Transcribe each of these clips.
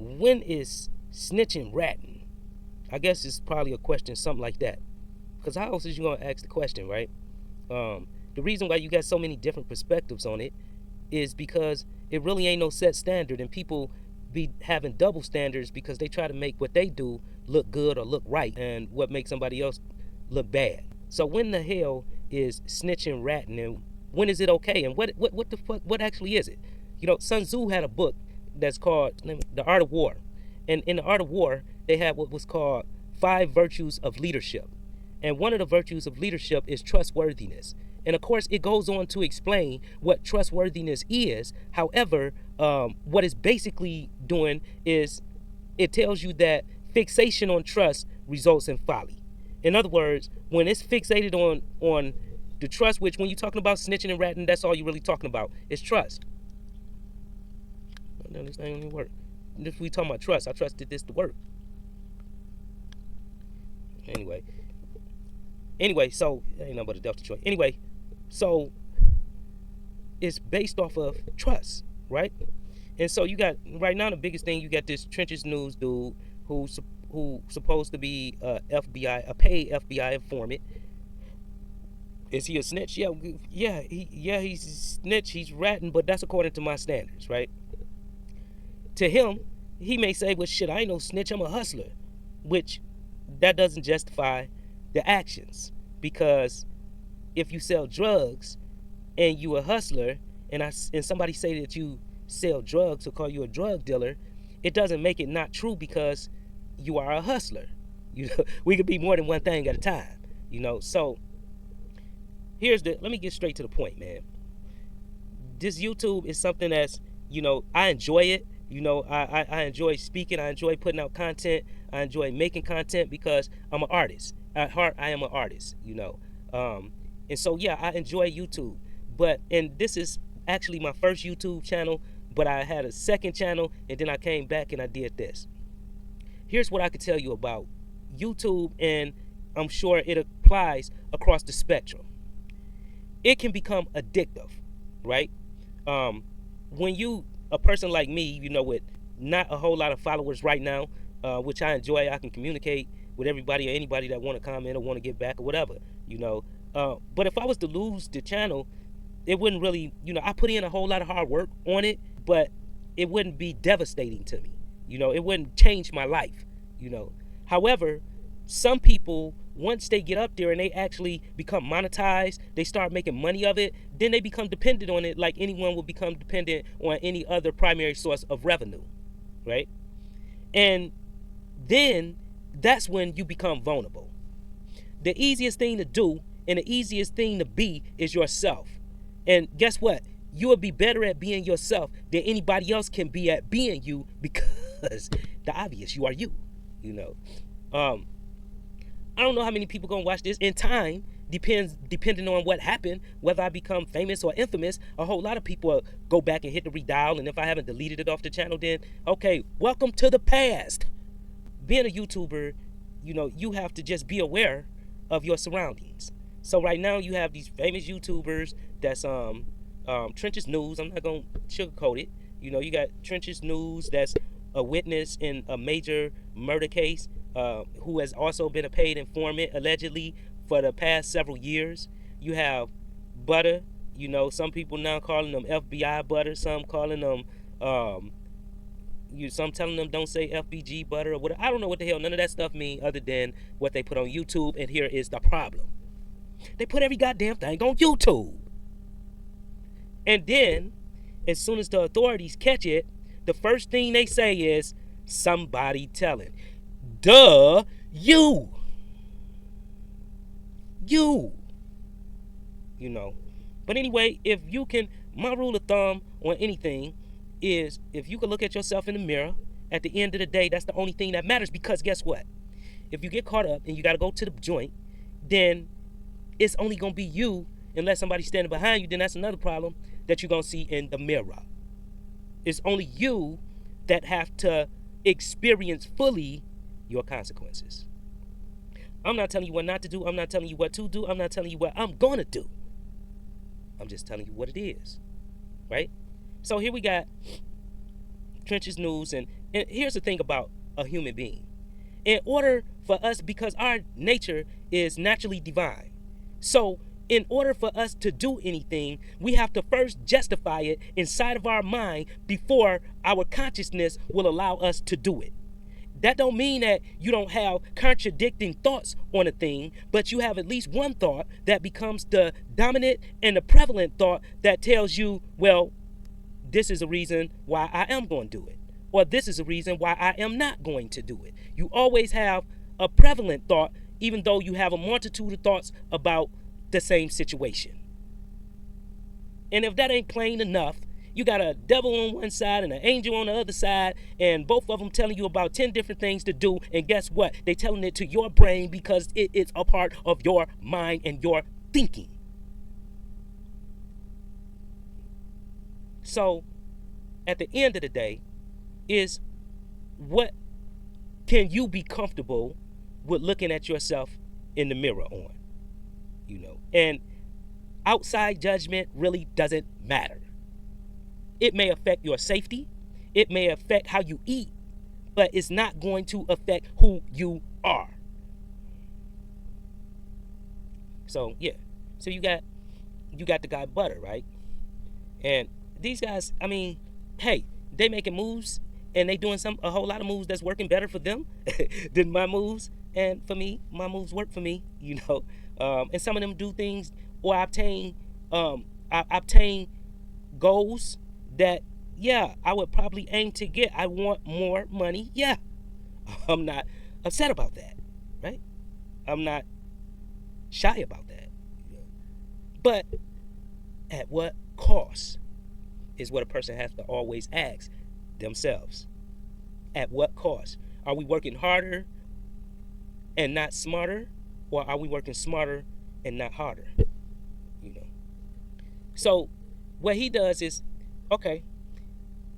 when is snitching ratting? I guess it's probably a question, something like that. Because how else is you going to ask the question, right? The reason why you got so many different perspectives on it is because it really ain't no set standard, and people be having double standards because they try to make what they do look good or look right, and what makes somebody else look bad. So when the hell is snitching ratting, and when is it okay, and what the fuck, what actually is it? You know, Sun Tzu had a book that's called The Art of War, and in The Art of War they had what was called 5 virtues of leadership, and one of the virtues of leadership is trustworthiness. And of course, it goes on to explain what trustworthiness is. However, what it's basically doing is it tells you that fixation on trust results in folly. In other words, when it's fixated on the trust, which when you're talking about snitching and ratting, that's all you're really talking about is trust. No, this ain't gonna work. If we talking about trust, I trusted this to work. Anyway, so ain't nothing but a Delta choice. Anyway, so it's based off of trust, right? And so you got right now the biggest thing, you got this Trenches News dude who's supposed to be a paid FBI informant. Is he a snitch? He's a snitch. He's ratting, but that's according to my standards, right? To him, he may say, "Well, shit, I ain't no snitch. I'm a hustler," which that doesn't justify the actions, because if you sell drugs and you a hustler, and somebody say that you sell drugs or call you a drug dealer, it doesn't make it not true because you are a hustler. You know, we could be more than one thing at a time. You know, so let me get straight to the point, man. This YouTube is something that's, you know, I enjoy it. You know, I enjoy speaking. I enjoy putting out content. I enjoy making content because I'm an artist. At heart, I am an artist, you know. And so, yeah, I enjoy YouTube. And this is actually my first YouTube channel, but I had a second channel, and then I came back and I did this. Here's what I could tell you about YouTube, and I'm sure it applies across the spectrum. It can become addictive, right? When a person like me, you know, with not a whole lot of followers right now, which I enjoy, I can communicate with everybody or anybody that want to comment or want to get back or whatever, you know. But if I was to lose the channel, it wouldn't really, you know, I put in a whole lot of hard work on it, but it wouldn't be devastating to me. You know, it wouldn't change my life, you know. However, some people, once they get up there and they actually become monetized, they start making money of it, then they become dependent on it like anyone would become dependent on any other primary source of revenue, right? And then that's when you become vulnerable. The easiest thing to do and the easiest thing to be is yourself. And guess what? You will be better at being yourself than anybody else can be at being you, because the obvious, you are you, you know. I don't know how many people gonna watch this. In time, depending on what happened, whether I become famous or infamous, a whole lot of people will go back and hit the redial, and if I haven't deleted it off the channel, then okay, welcome to the past. Being a YouTuber, you know, you have to just be aware of your surroundings. So right now you have these famous YouTubers that's Trenches News. I'm not gonna sugarcoat it. You know, you got Trenches News that's a witness in a major murder case, who has also been a paid informant allegedly for the past several years. You have Butter. You know, some people now calling them FBI Butter. Some calling them some telling them don't say FBG Butter or whatever. I don't know what the hell none of that stuff mean other than what they put on YouTube. And here is the problem: they put every goddamn thing on YouTube, and then as soon as the authorities catch it, the first thing they say is somebody telling. Duh, you know. But anyway, if you can, my rule of thumb on anything is, if you can look at yourself in the mirror, at the end of the day, that's the only thing that matters. Because guess what? If you get caught up and you got to go to the joint, then it's only going to be you, unless somebody's standing behind you. Then that's another problem that you're going to see in the mirror. It's only you that have to experience fully your consequences. I'm not telling you what not to do. I'm not telling you what to do. I'm not telling you what I'm going to do. I'm just telling you what it is, right? So here we got Trenches News, and And here's the thing about a human being. In order for us, because our nature is naturally divine, so in order for us to do anything, we have to first justify it inside of our mind before our consciousness will allow us to do it. That don't mean that you don't have contradicting thoughts on a thing, but you have at least one thought that becomes the dominant and the prevalent thought that tells you, well, this is a reason why I am going to do it, or this is a reason why I am not going to do it. You always have a prevalent thought, even though you have a multitude of thoughts about the same situation. And if that ain't plain enough, you got a devil on one side and an angel on the other side, and both of them telling you about 10 different things to do. And guess what? They telling it to your brain because it is a part of your mind and your thinking. So at the end of the day is, what can you be comfortable with looking at yourself in the mirror on? You know, and outside judgment really doesn't matter. It may affect your safety, it may affect how you eat, but it's not going to affect who you are. So yeah, so you got the guy Butter, right? And these guys, I mean, hey, they making moves and they doing a whole lot of moves that's working better for them than my moves. And for me, my moves work for me, you know. And some of them do things or obtain goals that, yeah, I would probably aim to get. I want more money. Yeah, I'm not upset about that, right? I'm not shy about that. But at what cost is what a person has to always ask themselves. At what cost? Are we working harder and not smarter, or are we working smarter and not harder? You know. So what he does is, okay,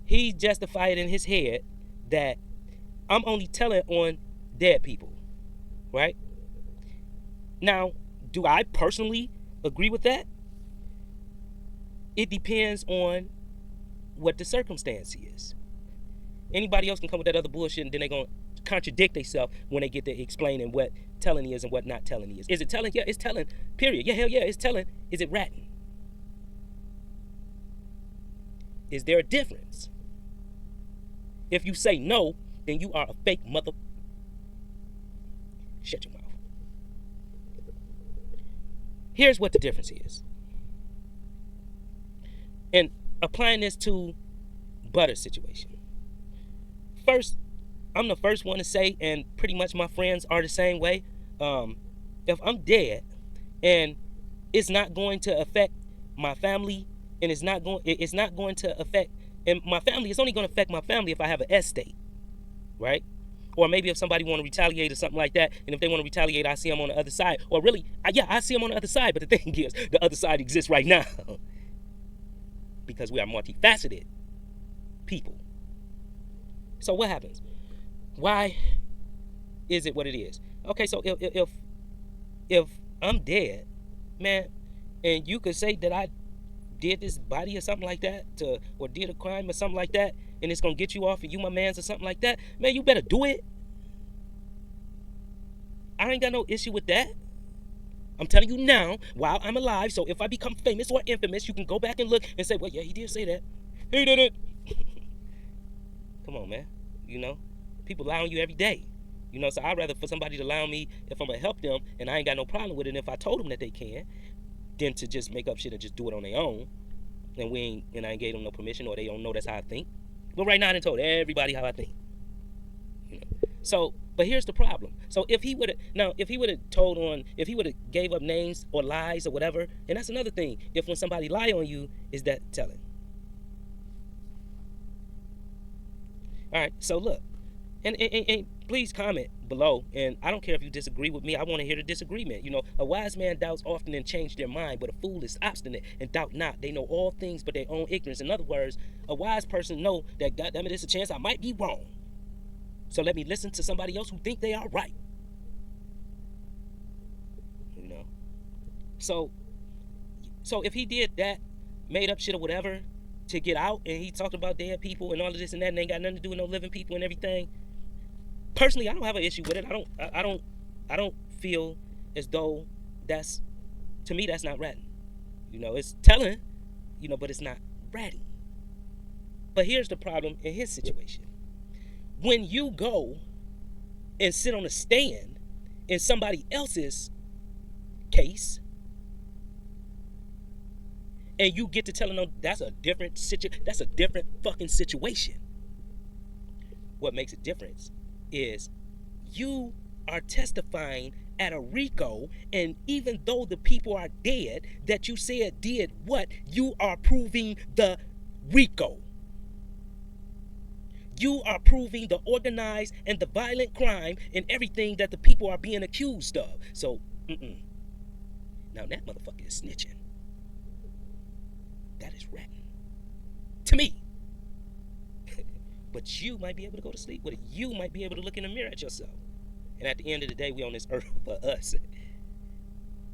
he justified in his head that I'm only telling on dead people, right? Now, do I personally agree with that? It depends on what the circumstance is. Anybody else can come with that other bullshit, and then they're going to contradict themselves when they get to explaining what telling is and what not telling is. Is it telling? Yeah, it's telling, period. Yeah, hell yeah, it's telling. Is it ratting? Is there a difference? If you say no, then you are a fake mother. Shut your mouth. Here's what the difference is. And applying this to Butter's situation. First, I'm the first one to say, and pretty much my friends are the same way. If I'm dead and it's not going to affect my family, and it's not going to affect, and my family, it's only going to affect my family if I have an estate, right? Or maybe if somebody want to retaliate or something like that, and if they want to retaliate, I see them on the other side. Or really, I see them on the other side, but the thing is, the other side exists right now because we are multifaceted people. So what happens? Why is it what it is? Okay, so if I'm dead, man, and you could say that I did this body or something like that, or did a crime or something like that, and it's gonna get you off and you my mans or something like that, man, you better do it. I ain't got no issue with that. I'm telling you now, while I'm alive, so if I become famous or infamous, you can go back and look and say, well, yeah, he did say that. He did it. Come on, man. You know, people lie on you every day. You know, so I'd rather for somebody to lie on me if I'm gonna help them, and I ain't got no problem with it, and if I told them that they can, than to just make up shit and just do it on their own, and I ain't gave them no permission, or they don't know that's how I think. But right now I done told everybody how I think. You know. So, but here's the problem. So if he would have gave up names or lies or whatever, and that's another thing. If when somebody lie on you, is that telling? All right, so look, and please comment below, and I don't care if you disagree with me. I want to hear the disagreement. You know, a wise man doubts often and change their mind, but a fool is obstinate and doubt not. They know all things but their own ignorance. In other words, a wise person know that, goddamn it, there's a chance I might be wrong. So let me listen to somebody else who think they are right. You know, so if he did that, made up shit or whatever, to get out, and he talked about dead people and all of this and that, and ain't got nothing to do with no living people and everything. Personally, I don't have an issue with it. I don't feel as though that's, to me, that's not ratting. You know, it's telling, you know, but it's not ratting. But here's the problem in his situation. When you go and sit on a stand in somebody else's case, and you get to telling them that's a different fucking situation. What makes a difference is you are testifying at a RICO, and even though the people are dead that you said did what, you are proving the RICO. You are proving the organized and the violent crime and everything that the people are being accused of. So, now that motherfucker is snitching. That is ratting. To me. But you might be able to go to sleep with it. You might be able to look in the mirror at yourself. And at the end of the day, we on this earth for us.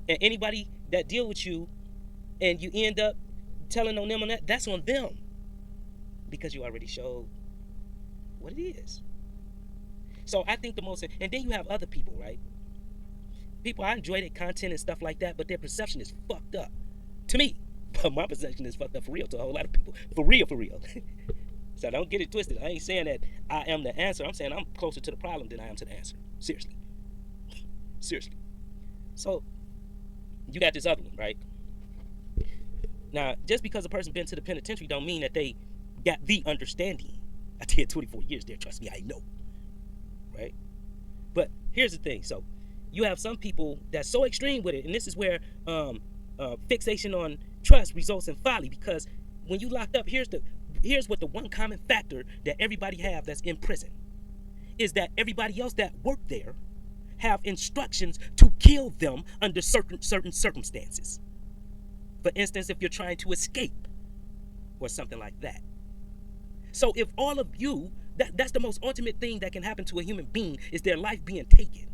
And anybody that deal with you and you end up telling on them on that, that's on them. Because you already showed what it is. So I think the most, and then you have other people, right? People, I enjoy their content and stuff like that, but their perception is fucked up. To me. But my perception is fucked up for real to a whole lot of people. For real, for real. So don't get it twisted. I ain't saying that I am the answer. I'm saying I'm closer to the problem than I am to the answer. Seriously. Seriously. So, you got this other one, right? Now, just because a person been to the penitentiary don't mean that they got the understanding. I did 24 years there. Trust me, I know. Right? But here's the thing. So, you have some people that's so extreme with it, and this is where fixation on trust results in folly, because when you locked up, here's what the one common factor that everybody have that's in prison is that everybody else that work there have instructions to kill them under certain circumstances. For instance, if you're trying to escape or something like that. So if all of you, that's the most ultimate thing that can happen to a human being, is their life being taken.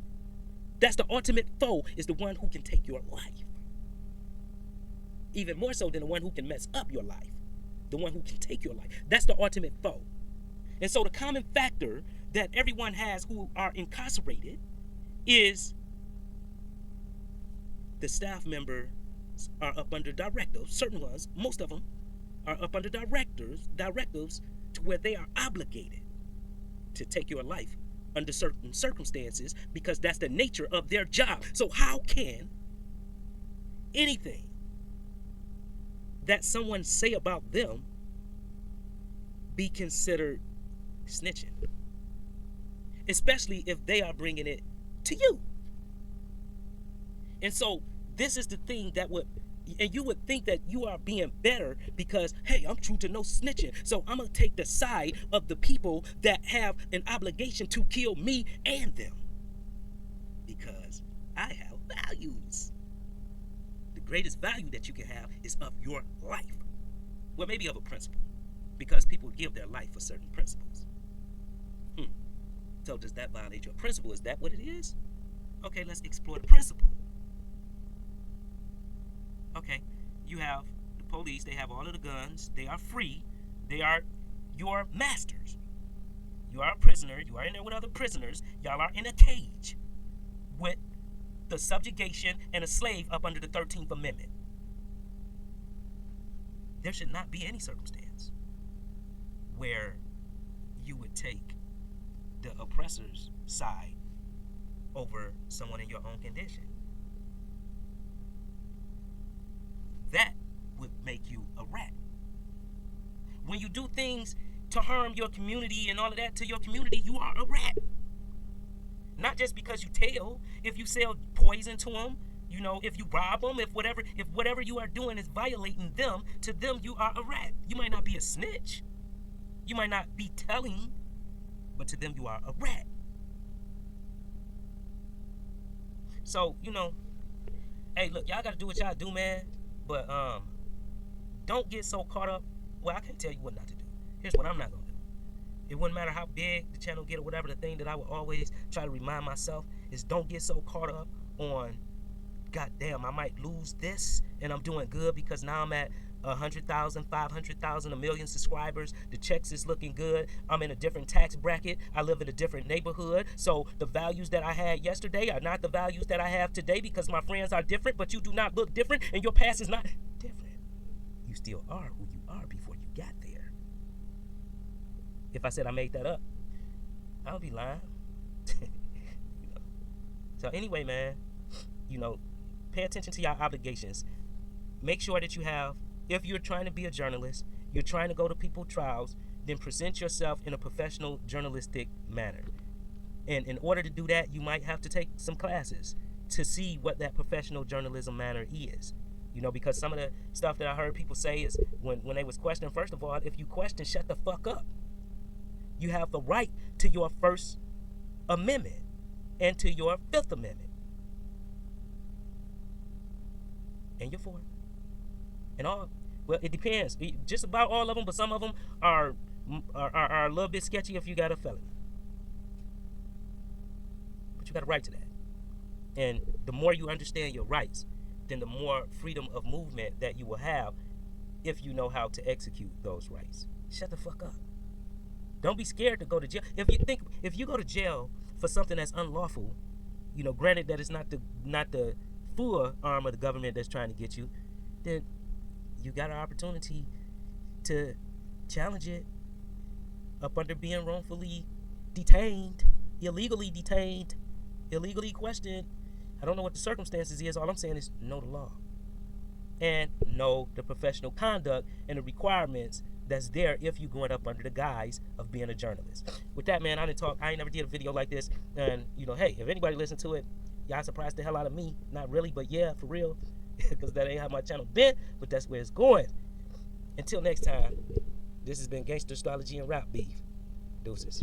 That's the ultimate foe, is the one who can take your life. Even more so than the one who can mess up your life. The one who can take your life. That's the ultimate foe. And so the common factor that everyone has who are incarcerated is the staff members are up under directives. Certain ones, most of them, are up under directives to where they are obligated to take your life under certain circumstances, because that's the nature of their job. So how can anything that someone say about them be considered snitching? Especially if they are bringing it to you. And so this is the thing that and you would think that you are being better because, hey, I'm true to no snitching, so I'm going to take the side of the people that have an obligation to kill me and them. Because I have values. The greatest value that you can have is of your life. Well, maybe of a principle. Because people give their life for certain principles. So does that violate your principle? Is that what it is? Okay, let's explore the principle. Okay, you have the police, they have all of the guns, they are free, they are your masters. You are a prisoner, you are in there with other prisoners, y'all are in a cage with the subjugation and a slave up under the 13th Amendment. There should not be any circumstance where you would take the oppressor's side over someone in your own condition. That would make you a rat. When you do things to harm your community and all of that to your community, you are a rat. Not just because you tell. If you sell poison to them, you know, if you rob them, if whatever you are doing is violating them, to them you are a rat. You might not be a snitch. You might not be telling, but to them you are a rat. So, you know, hey, look, y'all got to do what y'all do, man. But don't get so caught up. Well, I can't tell you what not to do. Here's what I'm not going to do. It wouldn't matter how big the channel get or whatever. The thing that I would always try to remind myself is don't get so caught up on, God damn, I might lose this and I'm doing good because now I'm at 100,000, 500,000, a million subscribers. The checks is looking good. I'm in a different tax bracket. I live in a different neighborhood. So the values that I had yesterday are not the values that I have today because my friends are different, but you do not look different and your past is not different. You still are who you are before you got there. If I said I made that up, I would be lying. You know. So anyway, man, pay attention to your obligations. Make sure that you have, if you're trying to be a journalist, you're trying to go to people's trials, then present yourself in a professional journalistic manner. And in order to do that, you might have to take some classes to see what that professional journalism manner is. Because some of the stuff that I heard people say is when they was questioning, first of all, if you question, shut the fuck up. You have the right to your First Amendment and to your Fifth Amendment. And your Fourth. And all, well, it depends. Just about all of them, but some of them are a little bit sketchy if you got a felony. But you got a right to that. And the more you understand your rights, then the more freedom of movement that you will have if you know how to execute those rights. Shut the fuck up. Don't be scared to go to jail. If you go to jail for something that's unlawful, granted that it's not the full arm of the government that's trying to get you, then you got an opportunity to challenge it up under being wrongfully detained, illegally questioned. I don't know what the circumstances is. All I'm saying is know the law and know the professional conduct and the requirements that's there if you're going up under the guise of being a journalist. With that, man, I ain't never did a video like this. And, hey, if anybody listened to it, y'all surprised the hell out of me. Not really, but yeah, for real. Because that ain't how my channel been, but that's where it's going. Until next time, this has been Gangster Astrology and Rap Beef. Deuces.